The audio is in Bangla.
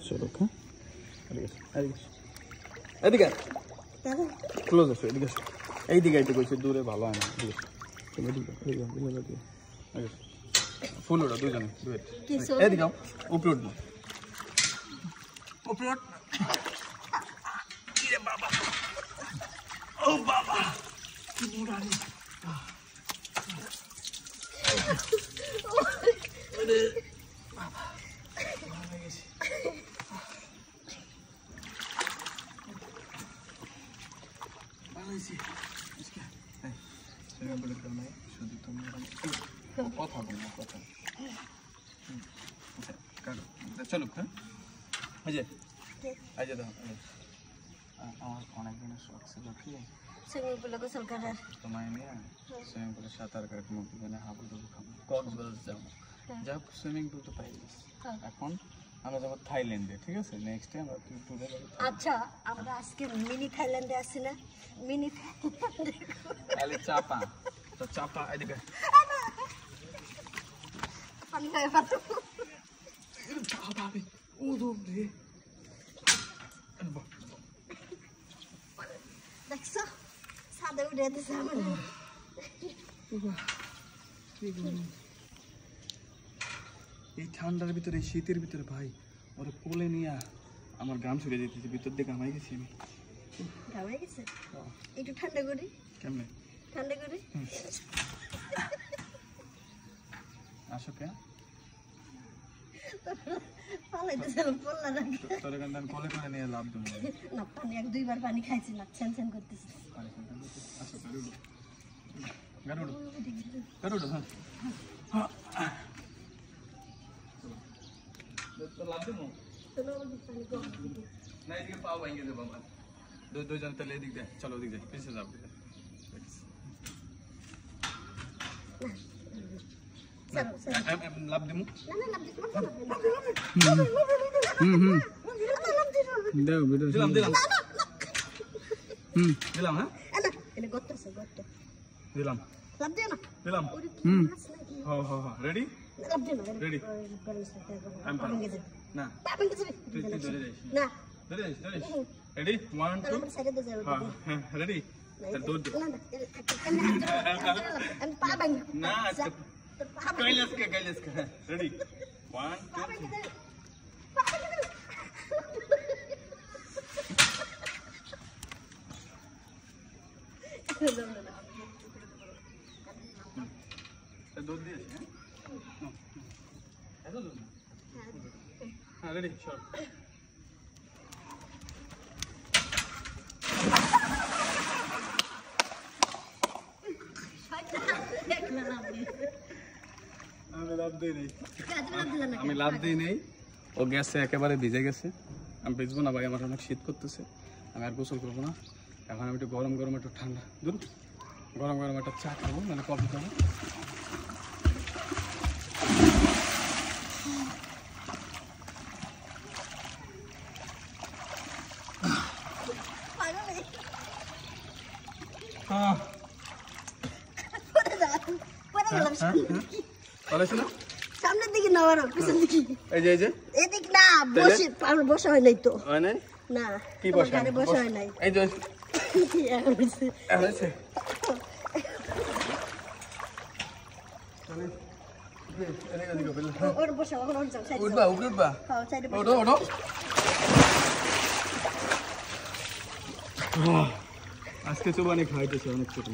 চলো হ্যাঁ এদিকে ক্লোজ আসো এদিকে আসো এইদিকে আইতে কইছে দূরে ভালো হয় না ফুল ওটা দুজনে এদিকে উপরে উঠবো উপরে উঠ বাবা ও বাবা কি মুরারি চলো হ্যাঁ আমার অনেক দিনের শখ ছিল কি সুইমিং পুলে গোসল করার তোমায় নিয়ে সুইমিং পুলে সাঁতার কাটবো মানে হাবুডুবু খাবো কক্সবাজার যাবো যাক সুইমিং পুল তো পাই গেছি এখন আমরা যাবো থাইল্যান্ডে ঠিক আছে নেক্সট টাইম আমরা ট্যুরে যাবো আচ্ছা আমরা আজকে মিনি থাইল্যান্ডে আসছি না মিনি থাইল্যান্ডে চাপা তো চাপা এদিকে পানি খাই পাতো বাবা ও দে দেখছো সাদা উঠে দিছে আমার এই ঠান্ডার ভিতরে শীতের ভিতরে ভাই ওরা কোলে নিয়ে আমার গ্রাম ছুটে যেতেছে ভিতর দিয়ে ঘামাই গেছি আমি ঘামাই গেছে একটু ঠান্ডা করি কেমনে ঠান্ডা করি আসো কে কোলে করে নিয়ে লাভ দেবো না পানি এক দুইবার পানি খাইছি না ছেন ছেন করতেছি দুজন তাহলে এদিক দেয় চলো ওদিক দেয় পিছিয়ে যাবো লাভ দিমু দিলাম দিলাম দিলাম হ্যাঁ দিলাম দিলাম রেডি রেডি না রেডি 1 2 হ্যাঁ রেডি দৌড় দে না গাইলেস রেডি 1 2 दूध दिए हाँ रेडी शॉट আমি লাভ দিই নেই ও গেছে একেবারে ভিজে গেছে আমি ভিজবো না ভাই আমার অনেক শীত করতেছে আমি আর গোসল করবো না এখন আমি একটু গরম গরম একটু ঠান্ডা দুধ গরম গরম একটা চা খাবো মানে কফি খাবো সামনের দিকে না পিছন দিকে এই যে এদিক না বসে আমরা বসা হয় নাই তো হয় নাই না কি বসা বসা হয় নাই এই যে আজকে চোবানি খাইতেছে অনেক ছোট